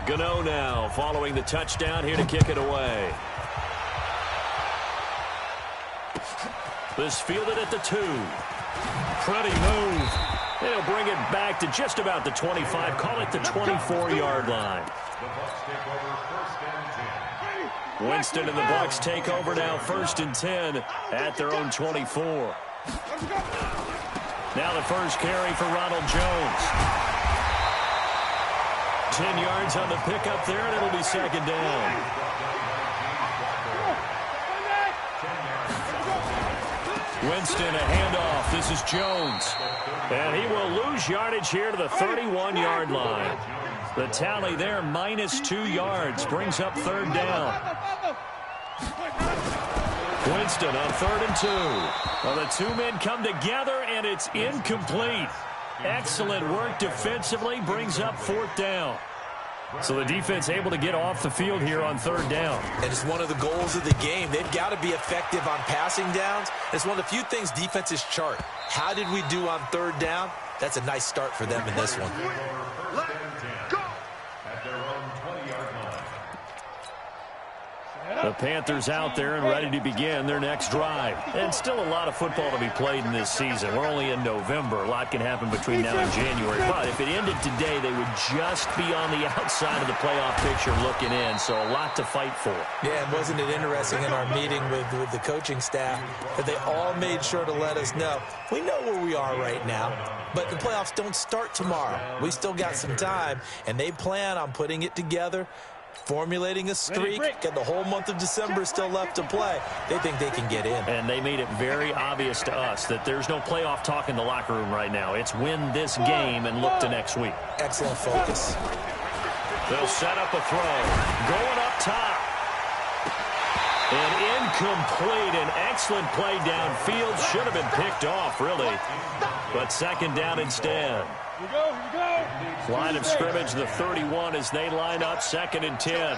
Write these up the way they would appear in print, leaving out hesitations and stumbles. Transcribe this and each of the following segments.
Gano now following the touchdown here to kick it away. This fielded at the 2. Pretty move. They'll bring it back to just about the 25. Call it the 24-yard line. Winston and the Bucs take over now, 1st and 10 at their own 24. Now the first carry for Ronald Jones. 10 yards on the pickup there, and it'll be 2nd down. Winston, a handoff. This is Jones. And he will lose yardage here to the 31-yard line. The tally there, -2 yards, brings up 3rd down. Winston on 3rd and 2. Well, the two men come together, and it's incomplete. Excellent work defensively, brings up 4th down. So the defense able to get off the field here on 3rd down. And it's one of the goals of the game. They've got to be effective on passing downs. It's one of the few things defenses chart. How did we do on 3rd down? That's a nice start for them in this one. The Panthers out there and ready to begin their next drive. And still a lot of football to be played in this season. We're only in November. A lot can happen between now and January. But if it ended today, they would just be on the outside of the playoff picture looking in. So a lot to fight for. Yeah, and wasn't it interesting in our meeting with the coaching staff that they all made sure to let us know, we know where we are right now, but the playoffs don't start tomorrow. We still got some time, and they plan on putting it together, formulating a streak, and the whole month of December still left to play. They think they can get in. And they made it very obvious to us that there's no playoff talk in the locker room right now. It's win this game and look to next week. Excellent focus. They'll set up a throw. Going up top. And incomplete. An excellent play downfield. Should have been picked off, really. But 2nd down instead. Here we go. Line of scrimmage, the 31 as they line up, 2nd and 10.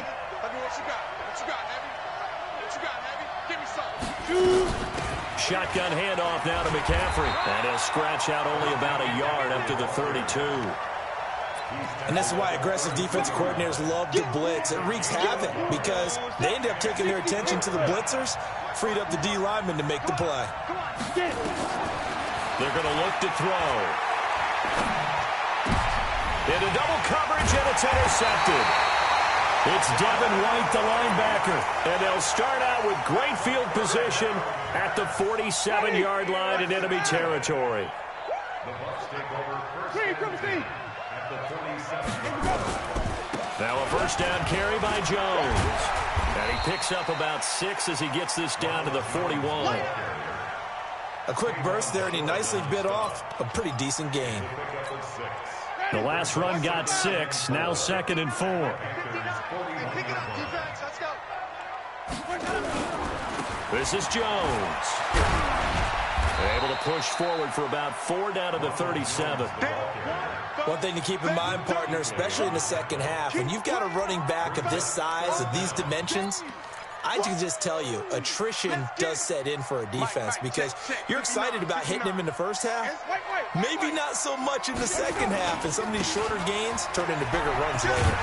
Shotgun handoff now to McCaffrey. And he'll scratch out only about a yard up to the 32. And this is why aggressive defensive coordinators love to blitz. It wreaks havoc because they end up taking their attention to the blitzers, freed up the D lineman to make the play. They're going to look to throw. Into double coverage, and it's intercepted. It's Devin White, the linebacker. And they'll start out with great field position at the 47-yard line in enemy territory. Now a 1st down carry by Jones. And he picks up about 6 as he gets this down to the 41. A quick burst there, and he nicely bit off a pretty decent gain. The last run got 6, now 2nd and 4. This is Jones. Able to push forward for about 4 down to the 37. One thing to keep in mind, partner, especially in the 2nd half, when you've got a running back of this size, of these dimensions, I can just tell you, attrition does set in for a defense because you're excited about hitting him in the 1st half. Maybe not so much in the 2nd half, and some of these shorter gains turn into bigger runs later.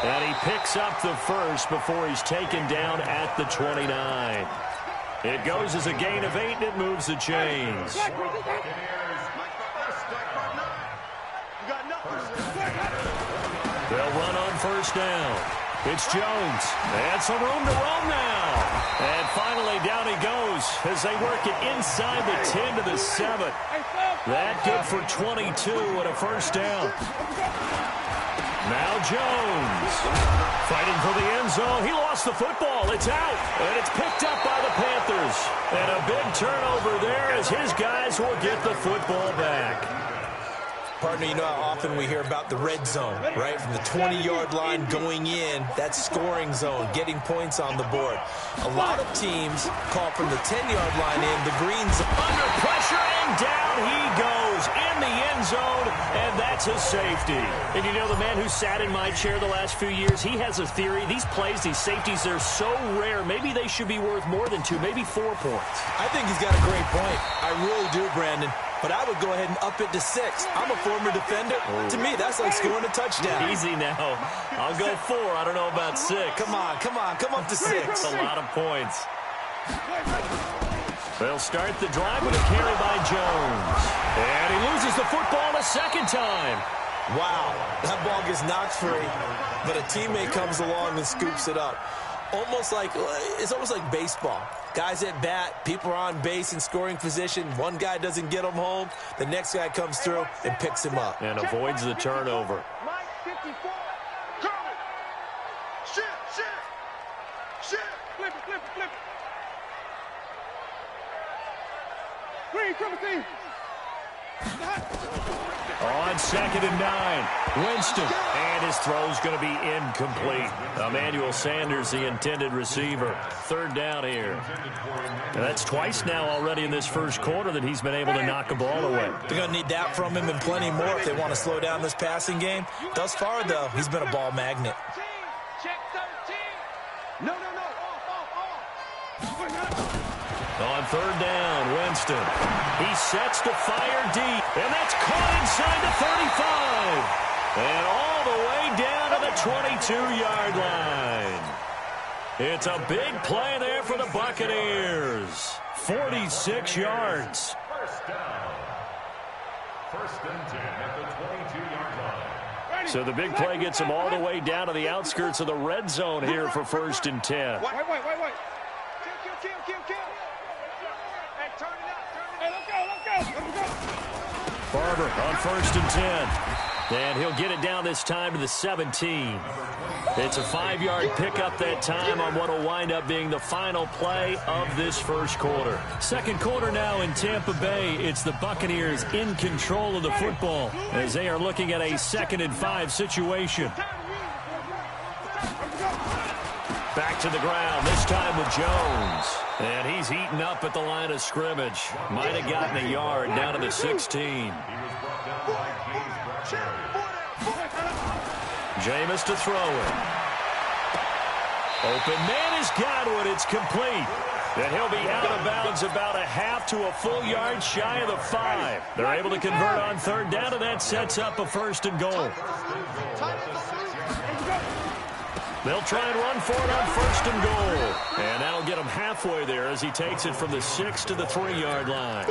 And he picks up the 1st before he's taken down at the 29. It goes as a gain of 8, and it moves the chains. They'll run on 1st down. It's Jones. And some room to roam now. And finally down he goes as they work it inside the 10 to the 7. That good for 22 and a 1st down. Now Jones. Fighting for the end zone. He lost the football. It's out. And it's picked up by the Panthers. And a big turnover there as his guys will get the football back. Partner, you know how often we hear about the red zone, right? From the 20-yard line going in, that scoring zone, getting points on the board. A lot of teams call from the 10-yard line in, the green zone. Under pressure, and down he goes. goes in the end zone, and that's a safety. And you know, the man who sat in my chair the last few years, he has a theory. These plays, these safeties, they're so rare. Maybe they should be worth more than 2, maybe 4 points. I think he's got a great point. I really do, Brandon. But I would go ahead and up it to 6. I'm a former defender. Oh. To me, that's like scoring a touchdown. Easy now. I'll go 4. I don't know about 6. Come on. Come up to 6. That's a lot of points. They'll start the drive with a carry by Jones. And he loses the football a second time. Wow. That ball gets knocked free, but a teammate comes along and scoops it up. It's almost like baseball. Guys at bat, people are on base in scoring position. One guy doesn't get him home. The next guy comes through and picks him up. And avoids the turnover. Mike 54. Coming. Shit. Flip it. Green, triple team. On 2nd and 9, Winston, and his throw's going to be incomplete. Emmanuel Sanders, the intended receiver. 3rd down here. And that's twice now already in this first quarter that he's been able to knock a ball away. They're going to need that from him and plenty more if they want to slow down this passing game. Thus far, though, he's been a ball magnet. Check 13. No. On 3rd down, Winston. He sets to fire deep, and that's caught inside the 35. And all the way down to the 22-yard line. It's a big play there for the Buccaneers. 46 yards. First and 10 at the 22-yard line. So the big play gets them all the way down to the outskirts of the red zone here for 1st and 10. Wait. Kill. Hey, turn it up. Hey, let's go. Barber on 1st and 10. And he'll get it down this time to the 17. It's a 5-yard pickup that time on what will wind up being the final play of this first quarter. Second quarter now in Tampa Bay. It's the Buccaneers in control of the football as they are looking at a 2nd and 5 situation. Back to the ground, this time with Jones. And he's eaten up at the line of scrimmage. Might have gotten a yard down to the 16. Jameis to throw it. Open man is Godwin. It's complete. And he'll be out of bounds about a half to a full yard shy of the 5. They're able to convert on 3rd down, and that sets up a 1st and goal. They'll try and run for it on 1st and goal. And that'll get him halfway there as he takes it from the 6 to the 3-yard line.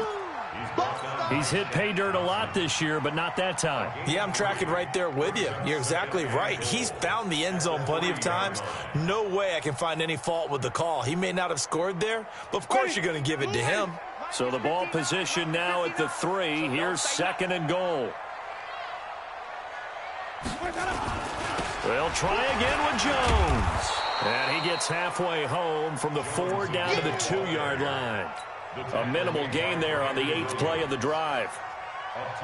He's hit pay dirt a lot this year, but not that time. Yeah, I'm tracking right there with you. You're exactly right. He's found the end zone plenty of times. No way I can find any fault with the call. He may not have scored there, but of course you're going to give it to him. So the ball position now at the 3. Here's 2nd and goal. They'll try again with Jones. And he gets halfway home from the 4 down to the 2-yard line. A minimal gain there on the 8th play of the drive.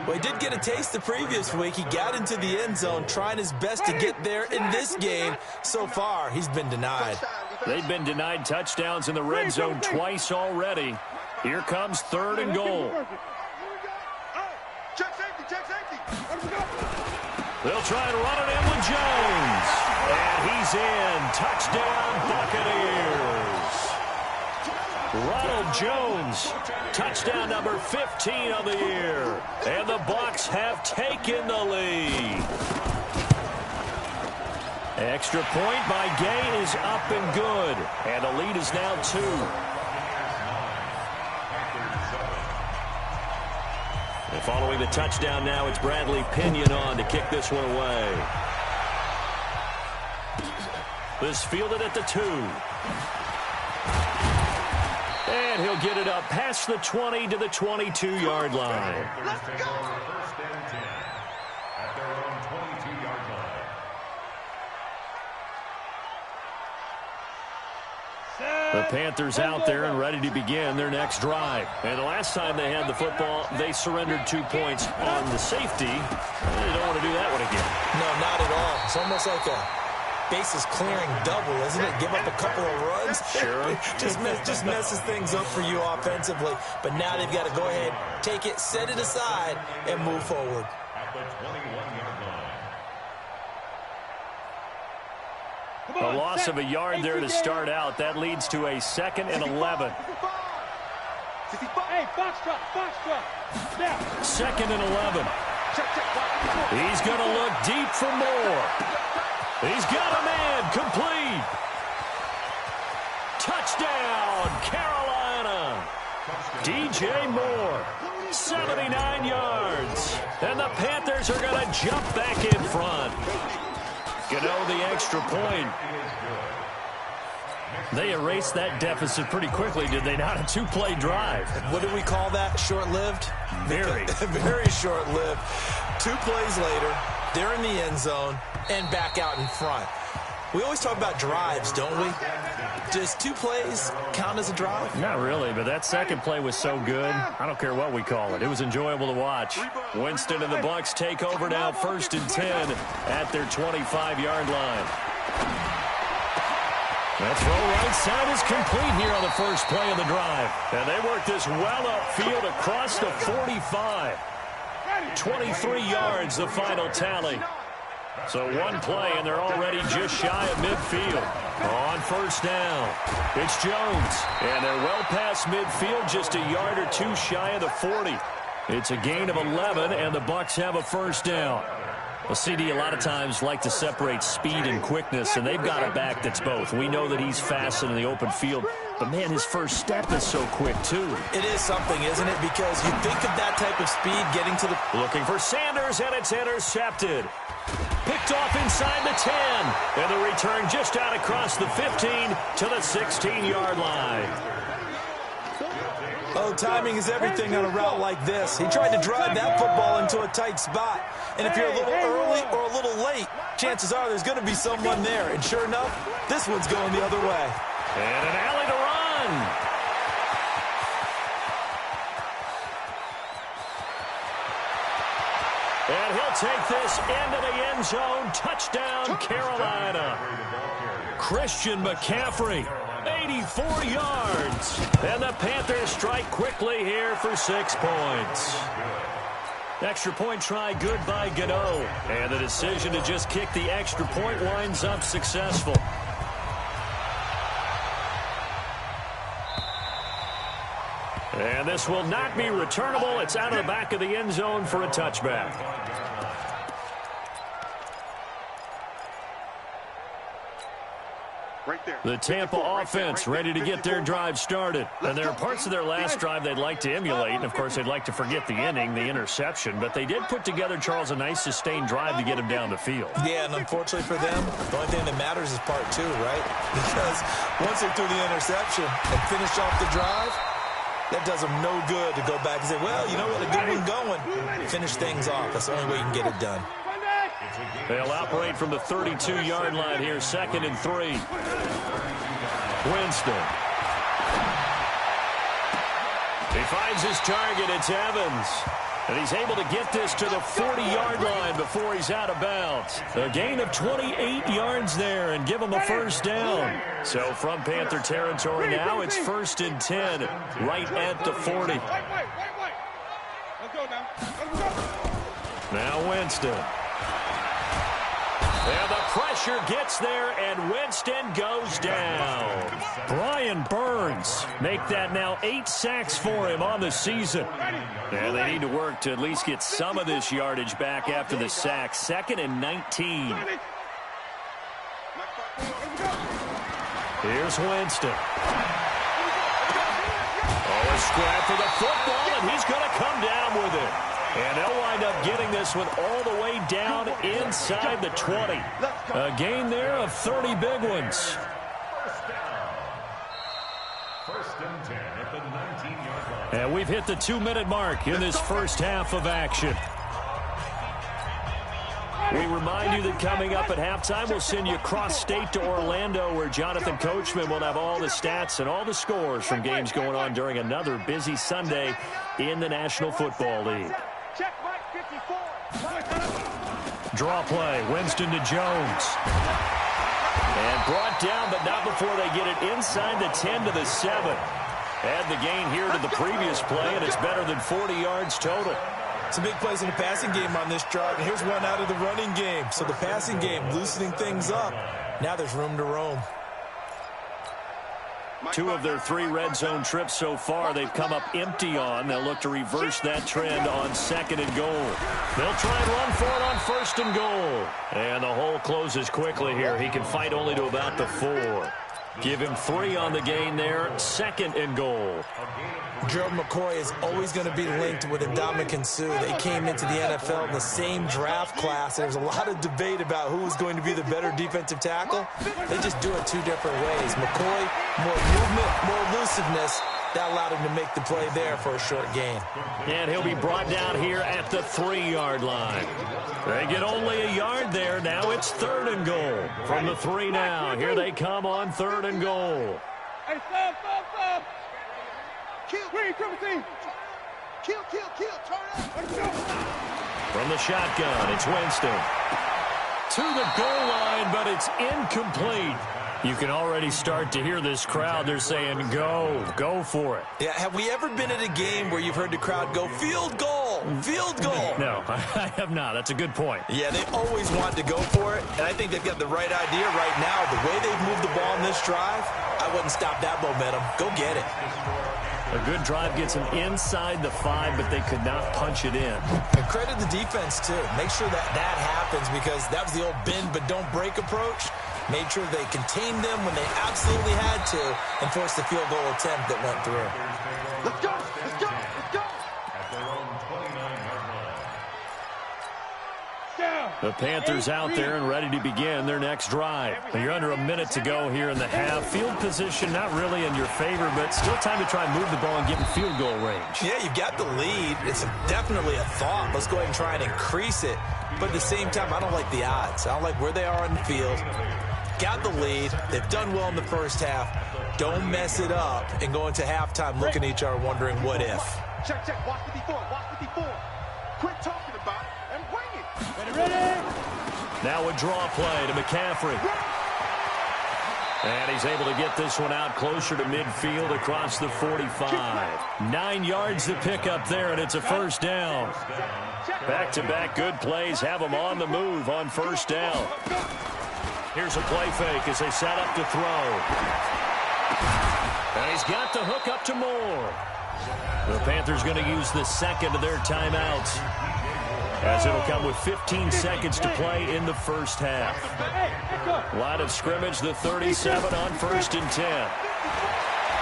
Well, he did get a taste the previous week. He got into the end zone trying his best to get there in this game. So far, he's been denied. They've been denied touchdowns in the red zone twice already. Here comes 3rd and goal. Check safety. They'll try and run it in with Jones. And he's in. Touchdown, Buccaneers. Ronald Jones, touchdown number 15 of the year. And the Bucs have taken the lead. Extra point by Gay is up and good. And the lead is now 2. And following the touchdown now, it's Bradley Pinion on to kick this one away. This fielded at the 2. And he'll get it up past the 20 to the 22-yard line. Let's go. First and 10 at their own 22-yard line. The Panthers out there and ready to begin their next drive. And the last time they had the football, they surrendered 2 points on the safety. They don't want to do that one again. No, not at all. It's almost like bases clearing double, isn't it? Give up a couple of runs. Sure. just messes things up for you offensively. But now they've got to go ahead, take it, set it aside, and move forward. At the 21-yard line. A loss of a yard there to start out. That leads to a 2nd and 11. Hey, foxtrot. Now. 2nd and 11. He's going to look deep for more. He's got a man. Complete. Touchdown, Carolina. DJ Moore, 79 yards. And the Panthers are going to jump back in front. Gano the extra point. They erased that deficit pretty quickly, did they not? A 2-play drive. What do we call that? Short-lived? Very. Very short-lived. 2 plays later, they're in the end zone and back out in front. We always talk about drives, don't we? Does 2 plays count as a drive? Not really, but that second play was so good. I don't care what we call it. It was enjoyable to watch. Winston and the Bucs take over now, 1st and 10 at their 25-yard line. That throw right side is complete here on the first play of the drive. And they work this well upfield across the 45. 23 yards, the final tally. So 1 play, and they're already just shy of midfield. On 1st down, it's Jones. And they're well past midfield, just a yard or 2 shy of the 40. It's a gain of 11, and the Bucs have a 1st down. Well, CD a lot of times like to separate speed and quickness, and they've got a back that's both. We know that he's fast in the open field, but, man, his first step is so quick, too. It is something, isn't it? Because you think of that type of speed getting to the... Looking for Sanders, and it's intercepted. Picked off inside the 10, and the return just out across the 15 to the 16-yard line. Oh, timing is everything on a route like this. He tried to drive that football into a tight spot. And if you're a little early or a little late, chances are there's going to be someone there. And sure enough, this one's going the other way. And an alley to run. And he'll take this into the end zone. Touchdown, Carolina. Christian McCaffrey. 84 yards. And the Panthers strike quickly here for 6 points. Extra point try good by Gano. And the decision to just kick the extra point winds up successful. And this will not be returnable. It's out of the back of the end zone for a touchback. Right there. The Tampa offense ready to get their drive started. And there are parts of their last drive they'd like to emulate. And, of course, they'd like to forget the inning, the interception. But they did put together, Charles, a nice sustained drive to get him down the field. Yeah, and unfortunately for them, the only thing that matters is part 2, right? Because once they threw the interception and finished off the drive, that does them no good to go back and say, well, you know what, a good one going. Finish things off. That's the only way you can get it done. They'll operate from the 32-yard line here, 2nd and 3. Winston. He finds his target. It's Evans. And he's able to get this to the 40-yard line before he's out of bounds. A gain of 28 yards there and give him a 1st down. So from Panther territory now, it's 1st and 10 right at the 40. Wait. Let's go now. Let's go. Now Winston. And the pressure gets there, and Winston goes down. Brian Burns make that now 8 sacks for him on the season. And they need to work to at least get some of this yardage back after the sack. 2nd and 19. Here's Winston. Oh, a scrap for the football, and he's going to come down with it. And they'll wind up getting this one all the way down inside the 20. A gain there of 30 big ones. 1st and 10 at the 19-yard line. And we've hit the 2-minute mark in this first half of action. We remind you that coming up at halftime, we'll send you cross-state to Orlando, where Jonathan Coachman will have all the stats and all the scores from games going on during another busy Sunday in the National Football League. Check Mike 54. Draw play. Winston to Jones. And brought down, but not before they get it inside the 10 to the 7. Add the gain here to the previous play, and it's better than 40 yards total. Some big plays in the passing game on this drive, and here's one out of the running game. So the passing game loosening things up. Now there's room to roam. 2 of their 3 red zone trips so far they've come up empty on. They'll look to reverse that trend on 2nd and goal. They'll try and run for it on 1st and goal. And the hole closes quickly here. He can fight only to about the 4. Give him 3 on the gain there. 2nd and goal. Gerald McCoy is always going to be linked with Ndamukong Suh. They came into the NFL in the same draft class. There's a lot of debate about who is going to be the better defensive tackle. They just do it 2 different ways. McCoy, more movement, more elusiveness. That allowed him to make the play there for a short gain. And he'll be brought down here at the 3-yard line. They get only a yard there. Now it's 3rd and goal. From the 3 now. Here they come on 3rd and goal. Hey, stop. Kill, triple team. Kill. Turn up. Let's go. From the shotgun, it's Winston. To the goal line, but it's incomplete. You can already start to hear this crowd. They're saying, go for it. Yeah, have we ever been at a game where you've heard the crowd go, field goal? No, I have not. That's a good point. Yeah, they always want to go for it, and I think they've got the right idea right now. The way they've moved the ball in this drive, I wouldn't stop that momentum. Go get it. A good drive gets them inside the 5, but they could not punch it in. And credit the defense, too. Make sure that happens, because that was the old bend but don't break approach. Made sure they contained them when they absolutely had to and forced the field goal attempt that went through. Let's go. At their own 29-yard line. Down. The Panthers out there and ready to begin their next drive. You're under a minute to go here in the half. Field position not really in your favor, but still time to try and move the ball and get in field goal range. Yeah, you've got the lead. It's definitely a thought. Let's go ahead and try and increase it. But at the same time, I don't like the odds. I don't like where they are on the field. Got the lead. They've done well in the first half. Don't mess it up and go into halftime looking at each other wondering what if. Check. Watch the before. Quit talking about it and bring it. Ready? Now a draw play to McCaffrey. And he's able to get this one out closer to midfield across the 45. 9 yards to pick up there, and it's a 1st down. Back-to-back good plays have them on the move on 1st down. Here's a play fake as they set up to throw. And he's got the hook up to Moore. The Panthers going to use the 2nd of their timeouts, as it'll come with 15 seconds to play in the first half. Line of scrimmage, the 37 on 1st and 10.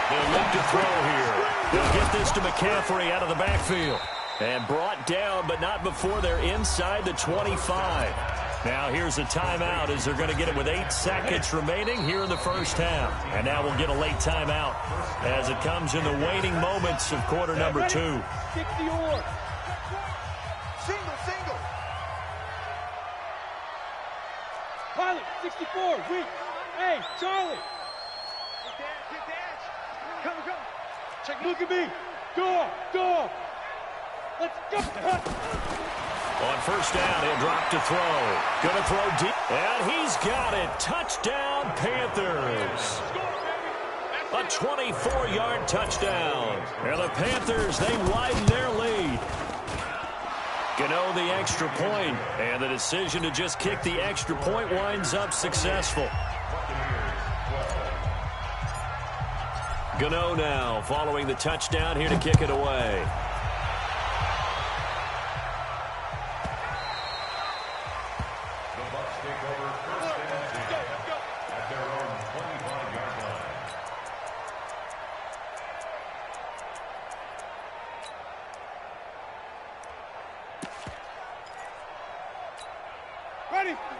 They'll look to throw here. They'll get this to McCaffrey out of the backfield. And brought down, but not before they're inside the 25. Now here's a timeout as they're going to get it with 8 seconds remaining here in the first half. And now we'll get a late timeout as it comes in the waning moments of quarter number 2. 60 or. Single. Pilot, 64, weak. Hey, Charlie. Get dash. Come. Check, look at me. Go. Let's go. On 1st down, he'll drop to throw. Gonna throw deep. And he's got it. Touchdown, Panthers. A 24-yard touchdown. And the Panthers, they widen their lead. Gano the extra point, and the decision to just kick the extra point winds up successful. Gano now following the touchdown here to kick it away.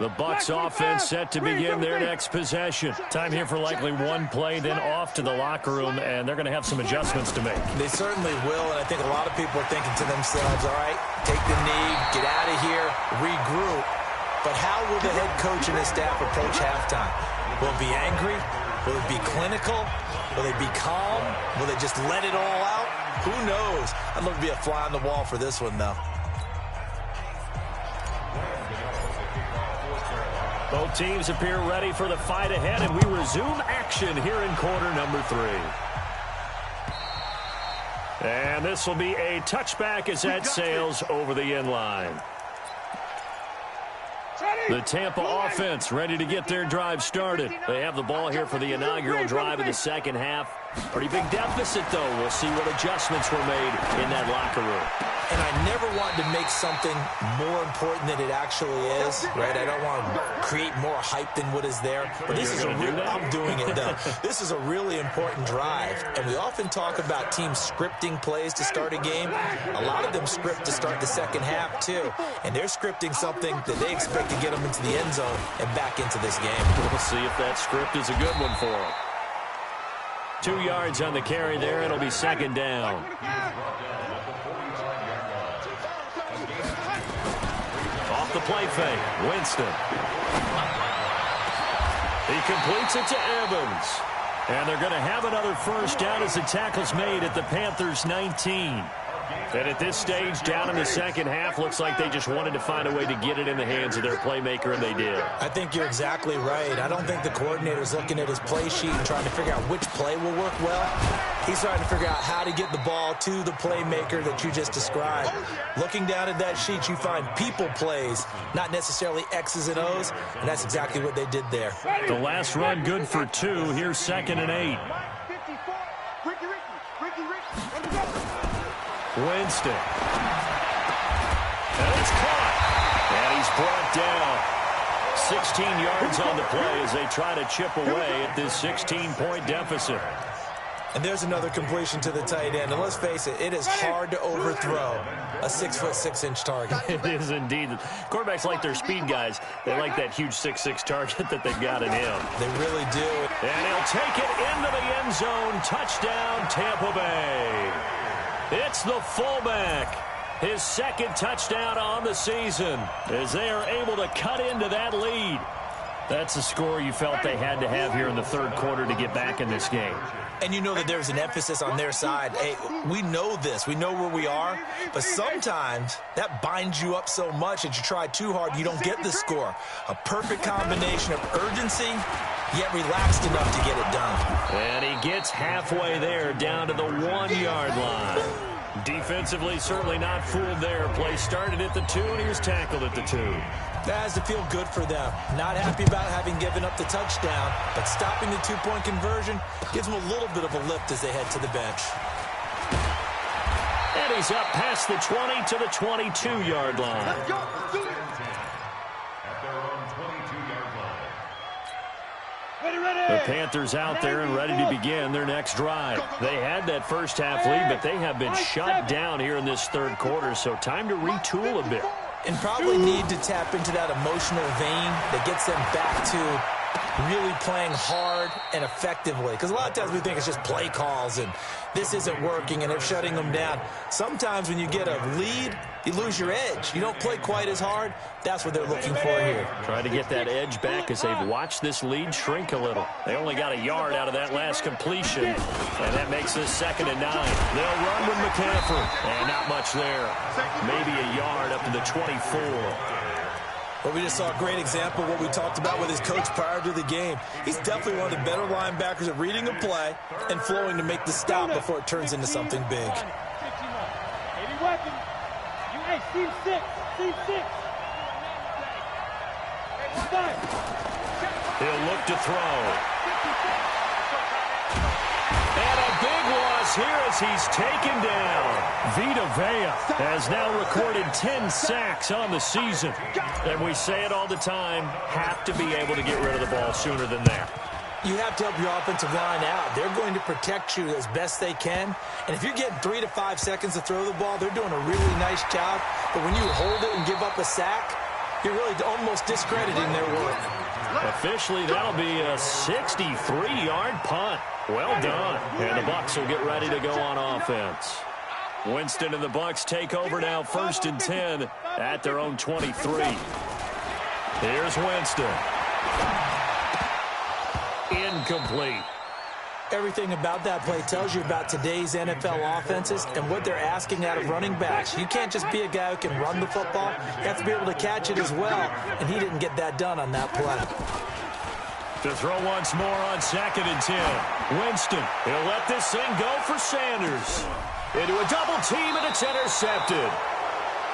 The Bucs offense set to begin their next possession. Time here for likely one play, then off to the locker room, and they're going to have some adjustments to make. They certainly will, and I think a lot of people are thinking to themselves, all right, take the knee, get out of here, regroup. But how will the head coach and his staff approach halftime? Will it be angry? Will it be clinical? Will they be calm? Will they just let it all out? Who knows? I'd love to be a fly on the wall for this one, though. Both teams appear ready for the fight ahead, and we resume action here in quarter number 3. And this will be a touchback as that sails over the end line. The Tampa offense ready to get their drive started. They have the ball here for the inaugural drive of the second half. Pretty big deficit, though. We'll see what adjustments were made in that locker room. And I never want to make something more important than it actually is, right? I don't want to create more hype than what is there. But this is I'm doing it, though. This is a really important drive. And we often talk about teams scripting plays to start a game. A lot of them script to start the second half, too. And they're scripting something that they expect to get them into the end zone and back into this game. We'll see if that script is a good one for them. 2 yards on the carry there. It'll be second down. Off the play fake, Winston. He completes it to Evans. And they're going to have another first down as the tackle's made at the Panthers' 19. And at this stage, down in the second half, looks like they just wanted to find a way to get it in the hands of their playmaker, and they did. I think you're exactly right. I don't think the coordinator's looking at his play sheet and trying to figure out which play will work well. He's trying to figure out how to get the ball to the playmaker that you just described. Looking down at that sheet, you find people plays, not necessarily X's and O's, and that's exactly what they did there. The last run good for 2. Here's 2nd and 8. Winston. And it's caught. And he's brought down. 16 yards on the play as they try to chip away at this 16-point deficit. And there's another completion to the tight end. And let's face it, it is hard to overthrow a 6'6" target. It is indeed. Quarterbacks like their speed guys. They like that huge 6'6" target that they've got in him. They really do. And he'll take it into the end zone. Touchdown, Tampa Bay. It's the fullback. His second touchdown on the season as they are able to cut into that lead. That's a score you felt they had to have here in the third quarter to get back in this game. And you know that there's an emphasis on their side. Hey, we know this. We know where we are. But sometimes that binds you up so much that you try too hard, you don't get the score. A perfect combination of urgency, yet relaxed enough to get it done. And he gets halfway there, down to the 1-yard line. Defensively, certainly not fooled there. Play started at the 2, and he was tackled at the 2. That has to feel good for them. Not happy about having given up the touchdown, but stopping the 2-point conversion gives them a little bit of a lift as they head to the bench. And he's up past the 20 to the 22-yard line. At their own 22-yard line. The Panthers out there and ready to begin their next drive. They had that first half lead, but they have been shut down here in this third quarter, so time to retool a bit. And probably need to tap into that emotional vein that gets them back to really playing hard and effectively. Because a lot of times we think it's just play calls and this isn't working and they're shutting them down. Sometimes when you get a lead, you lose your edge. You don't play quite as hard. That's what they're looking for here. Trying to get that edge back as they've watched this lead shrink a little. They only got a yard out of that last completion, and that makes this 2nd and 9. They'll run with McCaffrey, and not much there. Maybe a yard up to the 24. But we just saw a great example of what we talked about with his coach prior to the game. He's definitely one of the better linebackers at reading a play and flowing to make the stop before it turns into something big. He'll look to throw. And a big loss here as he's taken down. Vita Vea has now recorded 10 sacks on the season. And we say it all the time, have to be able to get rid of the ball sooner than that. You have to help your offensive line out. They're going to protect you as best they can. And if you're getting 3 to 5 seconds to throw the ball, they're doing a really nice job. But when you hold it and give up a sack, you're really almost discrediting their work. Officially, that'll be a 63-yard punt. Well done. And the Bucs will get ready to go on offense. Winston and the Bucs take over now, 1st and 10 at their own 23. Here's Winston. Incomplete. Everything about that play tells you about today's NFL offenses and what they're asking out of running backs. You can't just be a guy who can run the football. You have to be able to catch it as well, and he didn't get that done on that play. To throw once more on 2nd and 10. Winston, he'll let this thing go for Sanders. Into a double team, and it's intercepted.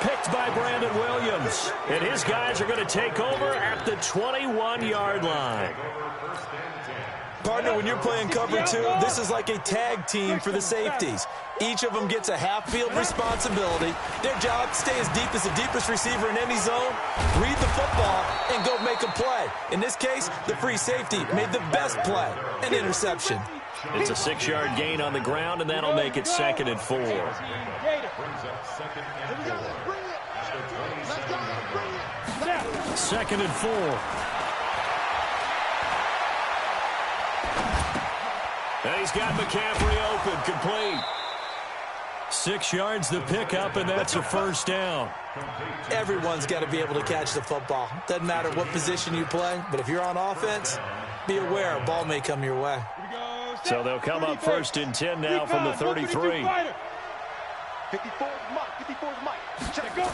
Picked by Brandon Williams. And his guys are going to take over at the 21-yard line. Partner, when you're playing cover 2, this is like a tag team for the safeties. Each of them gets a half-field responsibility. Their job, stay as deep as the deepest receiver in any zone, read the football, and go make a play. In this case, the free safety made the best play, an interception. It's a 6-yard gain on the ground, and that'll make it 2nd and 4. 2nd and 4. And he's got McCaffrey open, complete. 6 yards the pickup, and that's a first down. Everyone's got to be able to catch the football. Doesn't matter what position you play, but if you're on offense, be aware a ball may come your way. So they'll come up 1st and 10 now from the 33. 54 is Mike. Check go.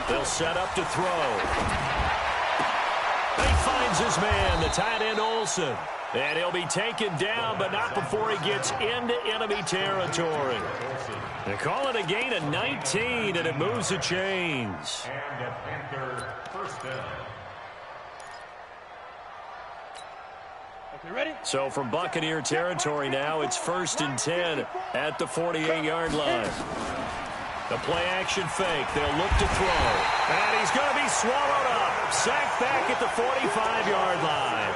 They'll set up to throw. He finds his man, the tight end Olsen. And he'll be taken down, but not before he gets into enemy territory. They call it a gain of 19, and it moves the chains. And a Panther first down. Ready? So from Buccaneer territory now, it's 1st and 10 at the 48-yard line. The play-action fake. They'll look to throw. And he's going to be swallowed up. Sacked back at the 45-yard line.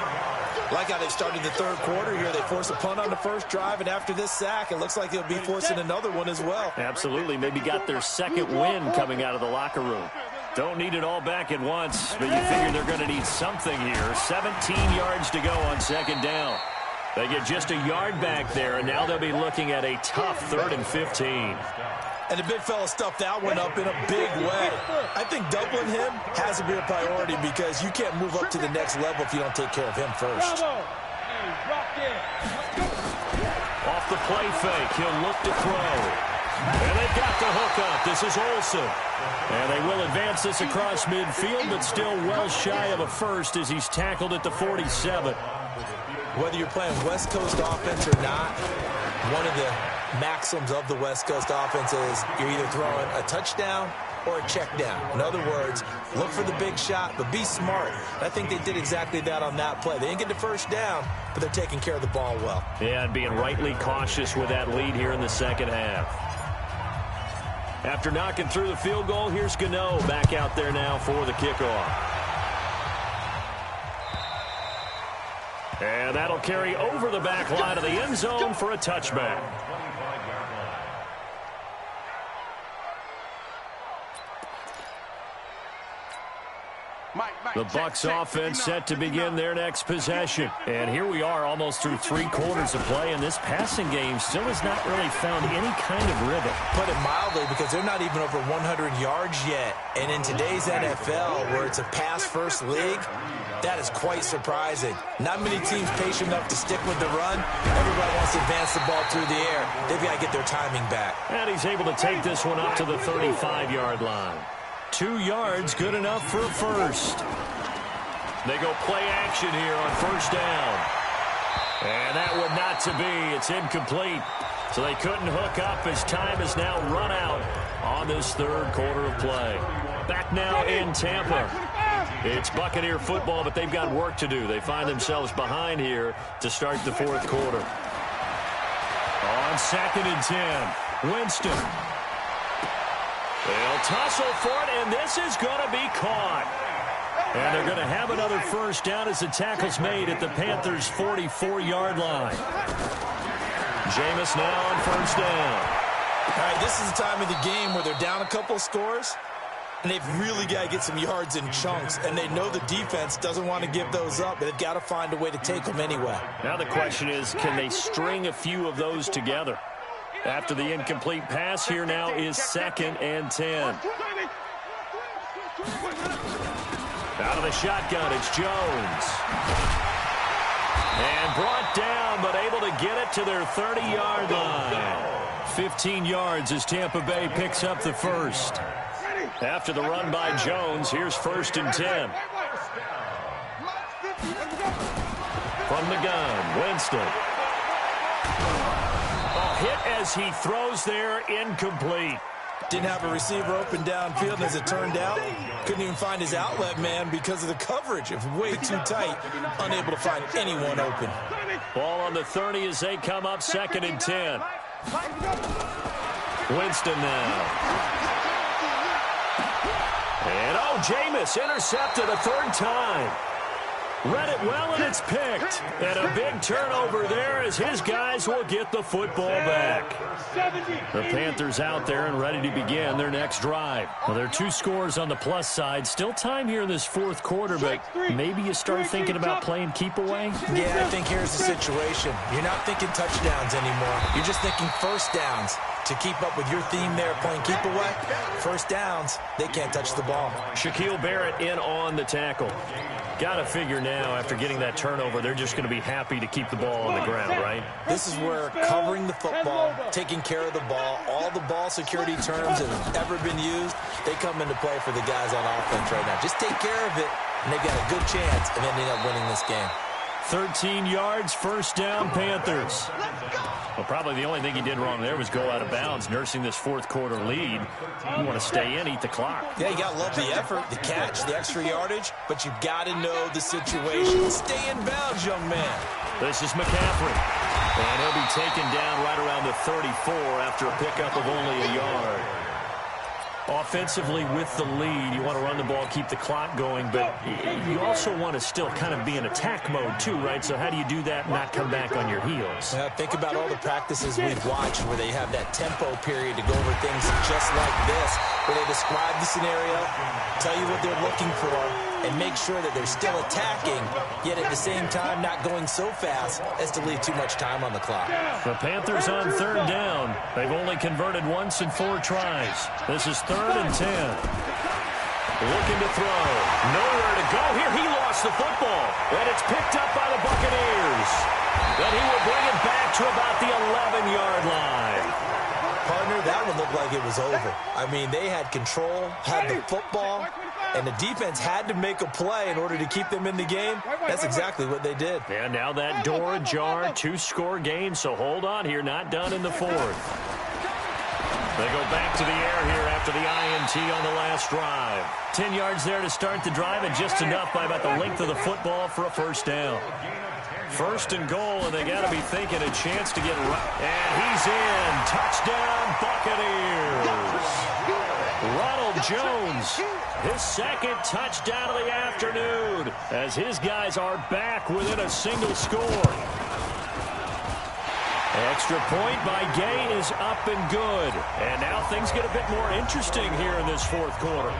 Like how they started the third quarter here. They force a punt on the first drive, and after this sack, it looks like they'll be forcing another one as well. Absolutely. Maybe got their second win coming out of the locker room. Don't need it all back at once, but you figure they're going to need something here. 17 yards to go on 2nd down. They get just a yard back there, and now they'll be looking at a tough 3rd and 15. And the big fella stuffed that one up in a big way. I think doubling him has to be a priority because you can't move up to the next level if you don't take care of him first. Off the play fake, he'll look to throw. And they've got the hook up. This is Olsen. And they will advance this across midfield, but still well shy of a first as he's tackled at the 47. Whether you're playing West Coast offense or not, one of the maxims of the West Coast offense is you're either throwing a touchdown or a check down. In other words, look for the big shot, but be smart. And I think they did exactly that on that play. They didn't get the first down, but they're taking care of the ball well. Yeah, and being rightly cautious with that lead here in the second half. After knocking through the field goal, here's Gano back out there now for the kickoff. And that'll carry over the back line of the end zone for a touchback. The Bucs offense set to begin their next possession. And here we are almost through 3 quarters of play, and this passing game still has not really found any kind of rhythm. Put it mildly, because they're not even over 100 yards yet. And in today's NFL, where it's a pass-first league, that is quite surprising. Not many teams patient enough to stick with the run. Everybody wants to advance the ball through the air. They've got to get their timing back. And he's able to take this one up to the 35-yard line. 2 yards, good enough for a first. They go play action here on first down. And that would not to be. It's incomplete. So they couldn't hook up as time is now run out on this third quarter of play. Back now in Tampa. It's Buccaneer football, but they've got work to do. They find themselves behind here to start the fourth quarter. On 2nd and 10, Winston. They'll tussle for it, and this is going to be caught. And they're going to have another first down as the tackle's made at the Panthers' 44-yard line. Jameis now on first down. All right, this is the time of the game where they're down a couple of scores, and they've really got to get some yards in chunks, and they know the defense doesn't want to give those up, but they've got to find a way to take them anyway. Now the question is, can they string a few of those together? After the incomplete pass, here now is 2nd and 10. Out of the shotgun, it's Jones. And brought down, but able to get it to their 30-yard line. 15 yards as Tampa Bay picks up the first. After the run by Jones, here's 1st and 10. From the gun, Winston. A hit as he throws there, incomplete. Didn't have a receiver open downfield, and as it turned out, couldn't even find his outlet man because of the coverage. It was way too tight, unable to find anyone open. Ball on the 30 as they come up 2nd and 10. Winston now. And Jameis intercepted a 3rd time. Read it well, and it's picked. And a big turnover there as his guys will get the football back. The Panthers out there and ready to begin their next drive. Well, there are 2 scores on the plus side. Still time here in this 4th quarter, but maybe you start thinking about playing keep away? Yeah, I think here's the situation. You're not thinking touchdowns anymore. You're just thinking 1st downs. To keep up with your theme there, playing keep away, 1st downs, they can't touch the ball. Shaquille Barrett in on the tackle. Got to figure now, after getting that turnover, they're just going to be happy to keep the ball on the ground, right? This is where covering the football, taking care of the ball, all the ball security terms that have ever been used, they come into play for the guys on offense right now. Just take care of it, and they've got a good chance of ending up winning this game. 13 yards, 1st down, Panthers. Well, probably the only thing he did wrong there was go out of bounds, nursing this 4th quarter lead. You want to stay in, eat the clock. Yeah, you got to love the effort, the catch, the extra yardage, but you've got to know the situation. Stay in bounds, young man. This is McCaffrey. And he'll be taken down right around the 34 after a pickup of only a yard. Offensively with the lead, you want to run the ball, keep the clock going, but you also want to still kind of be in attack mode too, right? So how do you do that and not come back on your heels? Think about all the practices we've watched where they have that tempo period to go over things just like this, where they describe the scenario, tell you what they're looking for, and make sure that they're still attacking, yet at the same time not going so fast as to leave too much time on the clock. The Panthers on 3rd down. They've only converted once in 4 tries. This is 3rd and 10. Looking to throw. Nowhere to go here. He lost the football. And it's picked up by the Buccaneers. Then he will bring it back to about the 11-yard line. Partner, that one looked like it was over. I mean, they had control, had the football, and the defense had to make a play in order to keep them in the game. That's exactly what they did. And now that door ajar, 2-score game, so hold on here, not done in the 4th. They go back to the air here after the INT on the last drive. 10 yards there to start the drive, and just enough by about the length of the football for a 1st down. 1st and goal, and they got to be thinking a chance to get right. And he's in. Touchdown, Buccaneers. Ronald Jones, his 2nd touchdown of the afternoon, as his guys are back within a single score. Extra point by Gay is up and good. And now things get a bit more interesting here in this 4th quarter.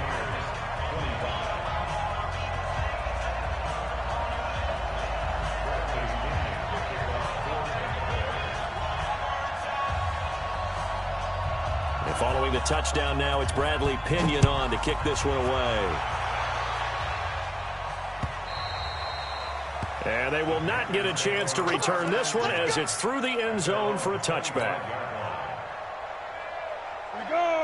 And following the touchdown now, it's Bradley Pinion on to kick this one away. And they will not get a chance to return this one as it's through the end zone for a touchback.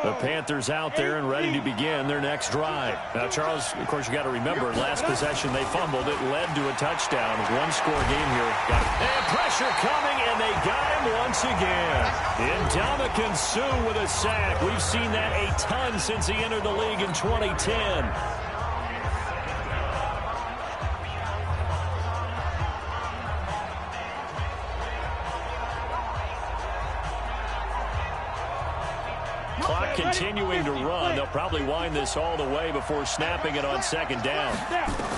The Panthers out there and ready to begin their next drive. Now, Charles, of course, you got to remember, last possession they fumbled. It led to a touchdown. 1-score game here. And pressure coming, and they got him once again. Ndamukong Suh with a sack. We've seen that a ton since he entered the league in 2010. Clock continuing to run. They'll probably wind this all the way before snapping it on 2nd down.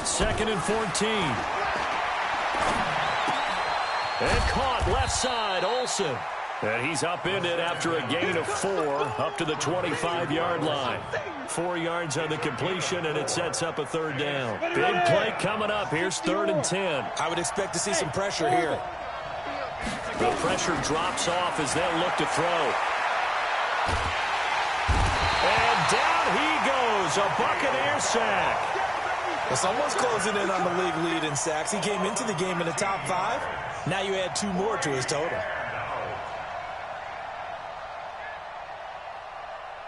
2nd and 14. And caught left side, Olsen. And he's upended after a gain of 4 up to the 25-yard line. 4 yards on the completion, and it sets up a 3rd down. Big play coming up. Here's 3rd and 10. I would expect to see some pressure here. The pressure drops off as they'll look to throw. And down he goes, a Buccaneer sack. Well, someone's closing in on the league lead in sacks. He came into the game in the top 5. Now you add 2 more to his total.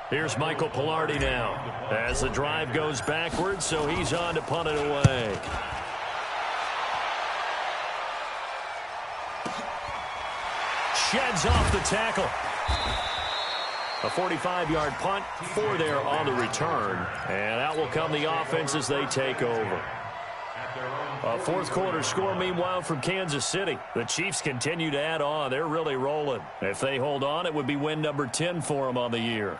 Here's Michael Pilardi now as the drive goes backwards, so he's on to punt it away. Sheds off the tackle. A 45-yard punt, 4 there on the return. And out will come the offense as they take over. A fourth quarter score, meanwhile, from Kansas City. The Chiefs continue to add on. They're really rolling. If they hold on, it would be win number 10 for them on the year.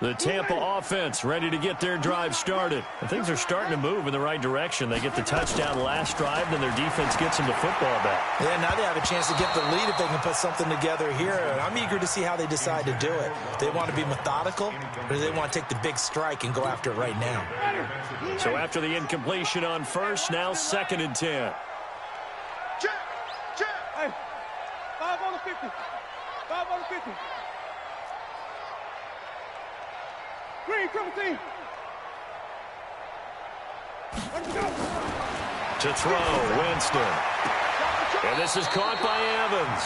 The Tampa offense ready to get their drive started. And things are starting to move in the right direction. They get the touchdown last drive, then their defense gets them the football back. Yeah, now they have a chance to get the lead if they can put something together here. And I'm eager to see how they decide to do it. Do they want to be methodical, or do they want to take the big strike and go after it right now? So after the incompletion on first, now 2nd and 10. Check. Hey, 5 on the 50. 5 on the 50. Green, triple team. Let's go. To throw, Winston. And this is caught by Evans.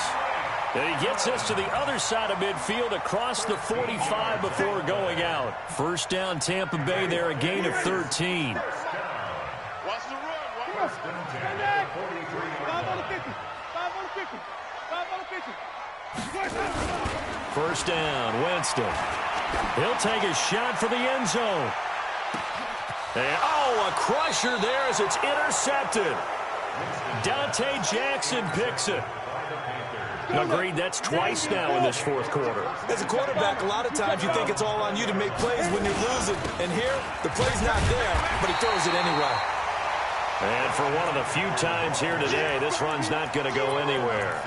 And he gets us to the other side of midfield across the 45 before going out. First down, Tampa Bay there, a gain of 13. Watch the run. Stand back. 5 on the 50. 5 on the 50. 5 on the 50. First down, Winston. He'll take a shot for the end zone. And, a crusher there as it's intercepted. Dante Jackson picks it. Agreed, that's twice now in this fourth quarter. As a quarterback, a lot of times you think it's all on you to make plays when you're losing. And here, the play's not there, but he throws it anyway. And for one of the few times here today, this run's not going to go anywhere.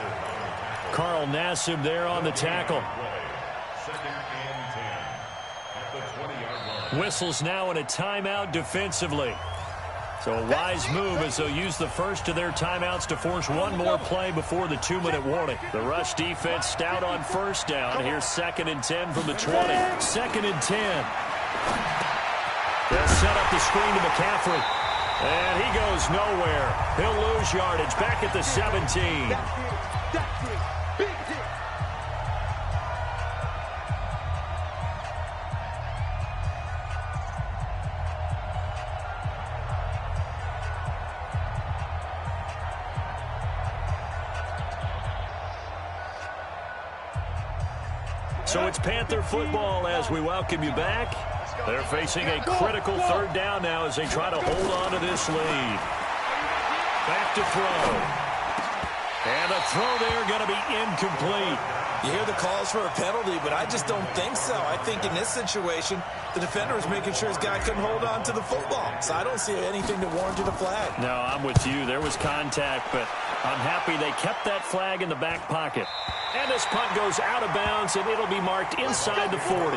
Carl Nassib there on the tackle. Whistles now in a timeout defensively. So a wise move as they'll use the first of their timeouts to force one more play before the 2-minute warning. The rush defense stout on first down. Here's 2nd and 10 from the 20. 2nd and 10. They'll set up the screen to McCaffrey. And he goes nowhere. He'll lose yardage back at the 17. So it's Panther football as we welcome you back. They're facing a critical 3rd down now as they try to hold on to this lead. Back to throw. And the throw there going to be incomplete. You hear the calls for a penalty, but I just don't think so. I think in this situation, the defender is making sure his guy couldn't hold on to the football. So I don't see anything to warrant a flag. No, I'm with you. There was contact, but I'm happy they kept that flag in the back pocket. And this punt goes out of bounds, and it'll be marked inside the 40.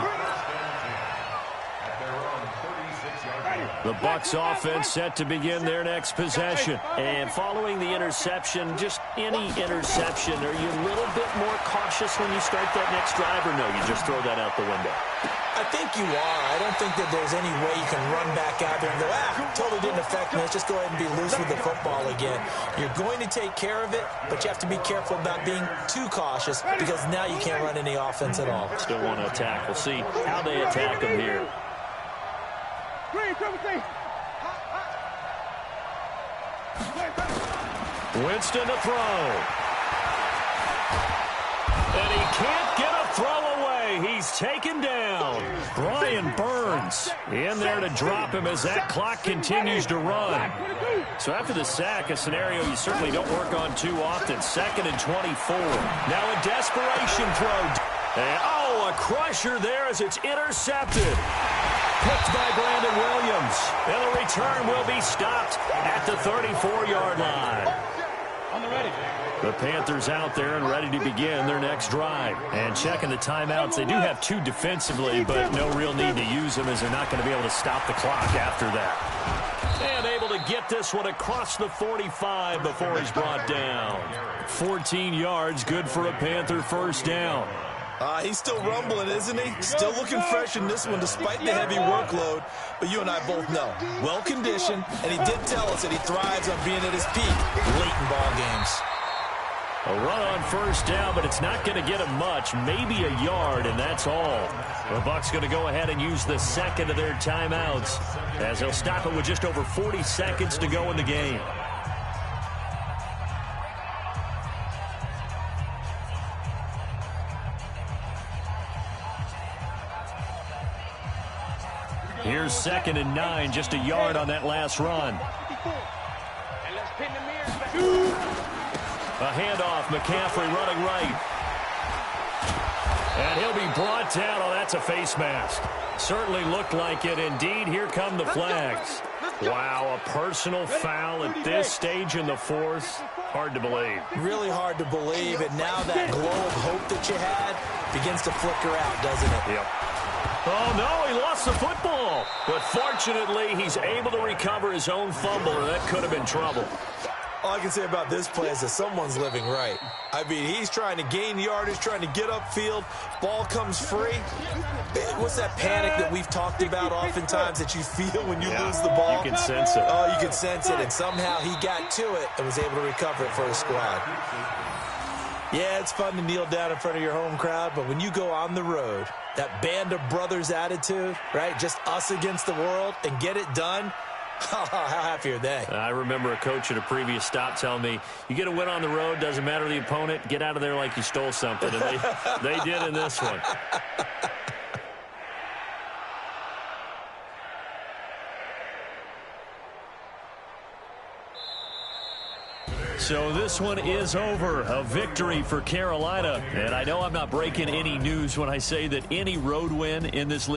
The Bucs offense set to begin their next possession. And following the interception, just any interception, are you a little bit more cautious when you start that next drive, or no, you just throw that out the window? I think you are. I don't think that there's any way you can run back out there and go, totally didn't affect me. Let's just go ahead and be loose with the football again. You're going to take care of it, but you have to be careful about being too cautious because now you can't run any offense at all. Still want to attack. We'll see how they attack them here. Winston to throw. And he can't get a throw away. He's taken down. Brian Burns in there to drop him as that clock continues to run. So after the sack, a scenario you certainly don't work on too often. 2nd and 24. Now a desperation throw. And, a crusher there as it's intercepted. Picked by Brandon Williams. And the return will be stopped at the 34-yard line. The Panthers out there and ready to begin their next drive. And checking the timeouts. They do have 2 defensively, but no real need to use them as they're not going to be able to stop the clock after that. And able to get this one across the 45 before he's brought down. 14 yards, good for a Panther first down. He's still rumbling, isn't he? Still looking fresh in this one despite the heavy workload. But you and I both know, well-conditioned, and he did tell us that he thrives on being at his peak late in ball games. A run on first down, but it's not going to get him much, maybe a yard, and that's all. The Bucs going to go ahead and use the second of their timeouts as they'll stop it with just over 40 seconds to go in the game. Here's 2nd and 9, just a yard on that last run. A handoff, McCaffrey running right. And he'll be brought down. Oh, that's a face mask. Certainly looked like it. Indeed, here come the flags. Wow, a personal foul at this stage in the fourth. Hard to believe. Really hard to believe, and now that glow of hope that you had begins to flicker out, doesn't it? Yep. Oh, no, he lost the football. But fortunately, he's able to recover his own fumble, or that could have been trouble. All I can say about this play is that someone's living right. I mean, he's trying to gain yardage, trying to get upfield. Ball comes free. What's that panic that we've talked about oftentimes that you feel when you lose the ball? You can sense it. Oh, you can sense it, and somehow he got to it and was able to recover it for his squad. Yeah, it's fun to kneel down in front of your home crowd, but when you go on the road, that band of brothers attitude, right, just us against the world, and get it done, how happy are they? I remember a coach at a previous stop telling me, you get a win on the road, doesn't matter the opponent, get out of there like you stole something. And they did in this one. So this one is over. A victory for Carolina. And I know I'm not breaking any news when I say that any road win in this league